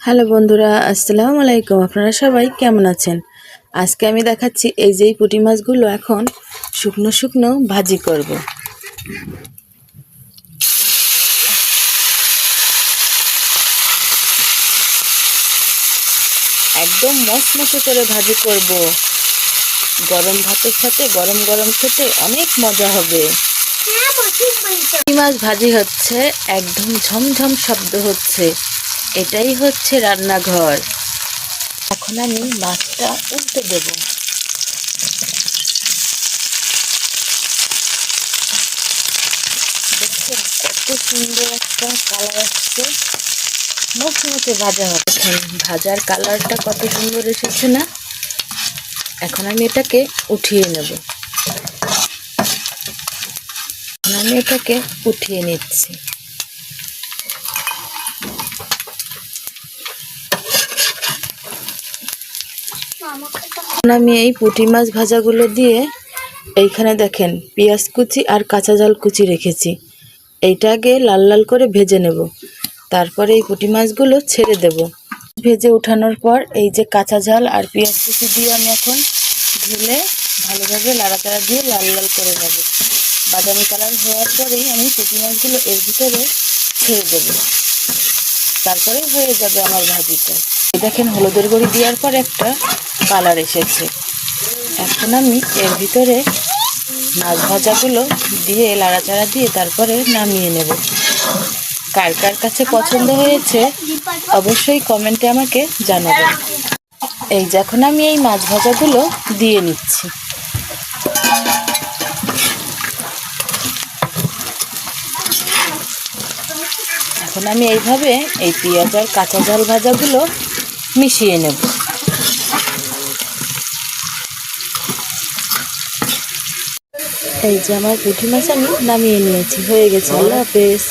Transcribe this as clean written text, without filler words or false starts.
Hello বন্ধুরা, আসসালামু আলাইকুম। আপনারা সবাই কেমন আছেন? আজকে আমি দেখাচ্ছি এই যে পুঁটি মাছগুলো এখন শুকনো শুকনো ভাজি করব। একদম মচমচে করে ভাজি করব। গরম ভাতের সাথে গরম গরম খেতে অনেক মজা হবে। পুঁটি মাছ ভাজি হচ্ছে, একদম ঝমঝম শব্দ হচ্ছে। এটাই হচ্ছে রান্নাঘর। এখন আমি মাছটা উল্টে দেব। দেখছেন কত সুন্দর একটা কালার আসছে, মচমচে ভাজা হবে। ভাজার কালারটা কত সুন্দর এসেছে না? এখন আমি এটাকে উঠিয়ে নেব। উঠিয়ে নিচ্ছি। আমি এই পুঁটি মাছ ভাজাগুলো দিয়ে এইখানে দেখেন পেঁয়াজ কুচি আর কাঁচা ঝাল কুচি রেখেছি। এইটা আগে লাল লাল করে ভেজে নেব, তারপরে এই পুঁটি মাছগুলো ছেড়ে দেব। ভেজে ওঠানোর পর এই যে কাঁচা ঝাল আর পেঁয়াজ কুচি দিয়ে আমি এখন ঢেলে ভালোভাবে নাড়াচাড়া দিয়ে লাল লাল করে নেব। বাদামি কালার হওয়ার পরেই আমি পুঁটি মাছগুলো এর ভিতরে ছেড়ে দেব, তারপরে হয়ে যাবে আমার ভাজিটা। দেখেন হলুদের গুঁড়ি দেওয়ার পর একটা কালার এসেছে। এখন আমি এর ভিতরে মাছ ভাজাগুলো দিয়ে নাড়াচাড়া দিয়ে তারপরে নামিয়ে নেব। কার কার কাছে পছন্দ হয়েছে অবশ্যই কমেন্টে আমাকে জানাবেন। এই যে এখন আমি এই মাছ ভাজাগুলো দিয়ে নিচ্ছি। এখন আমি এইভাবে এই পেঁয়াজ আর কাঁচা ঝাল ভাজাগুলো মিশিয়ে নেব। এই যে আমার পুঁটি মাছ আমি নামিয়ে নিয়েছি, হয়ে গেছে। আল্লাহ হাফেজ।